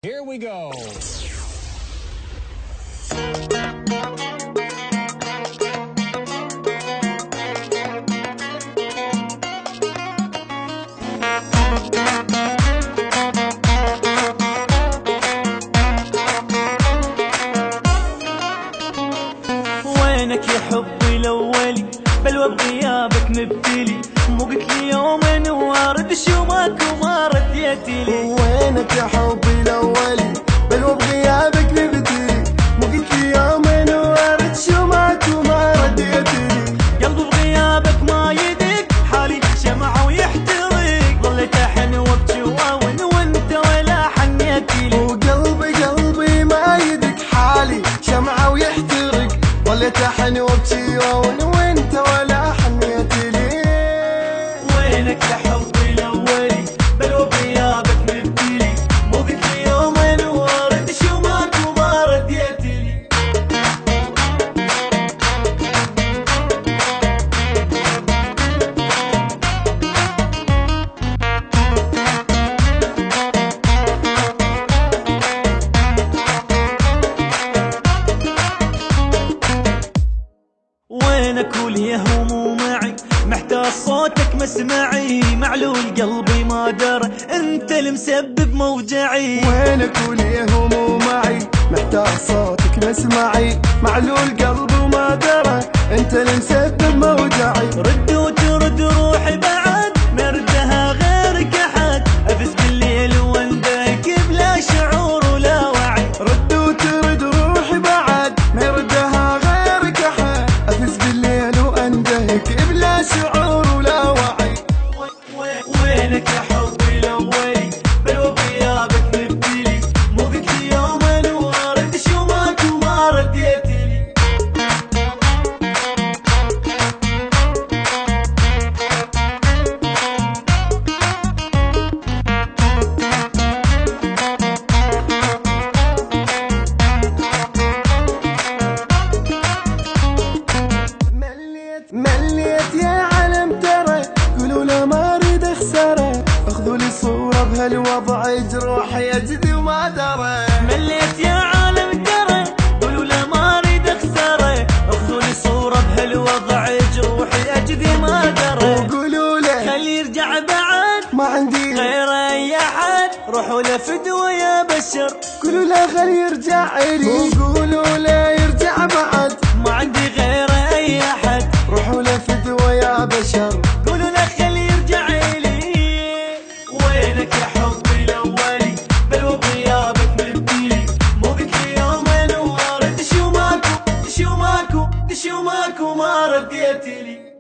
Here we go. وينك يا حبي الاولي بل بغيابك مبتلي مو قلت لي يوم وارد شو ماك وما رديت لي. وينك يا حبي الاولي بل بغيابك مبتلي مو قلت لي يوم وارد شو ماك وما رديت لي. قلبي بغيابك ما يدق حالي شمعة ويحترق ظليت احن وابكي واون وانت ولا حنيت لي. وقلبي ما يدق حالي شمعة ويحترق ظليت احن وابكي واون وانت ولا حنيت لي. وينك يا حبي الاولي بل بغيابك مبتلي مو قلت لي يوم وارد شو ماك وما رديت لي. وينك واليهم معي محتاج صوتك مسمعي معلول قلبي ما درى انت المسبب موجعي. وينك واليهم معي محتاج صوتك مسمعي معلول قلبي وما درى انت اللي مسبب موجعي. رد وترد روحي بعد مردها غيرك احد افز بالليل واندهك بلا شعور ولا وعي. رد وترد روحي بعد مردها غيرك احد افز بالليل واندهك بلا شعور ولا وعي. وينك يا حبي الاولي بل بغيابك مبتلي مو قلت لي يوم وارد شو ماك وما رديت لي. مليت يا علم ترى قولوا له ما اريد اخسره اخذوا لي صورة بهالوضع جروحي اجدي وما درى. مليت يا عالم ترى قولوا له ما اريد اخسره اخذوا لي صورة بهالوضع جروحي اجدي ما درى. وقولوا له خلي يرجع بعد ما عندي غير اي احد روحوا له فدوة يا بشر. قولوا له خلي يرجع الي وقولوا له يرجع بعد ما عندي غير اي احد روحوا له فدوة يا بشر. قولوا له خلي يرجع لي. وينك يا حبي الاولي بل بغيابك مبتلي مو قلت لي يوم وارد شو ماكو ما رديت لي.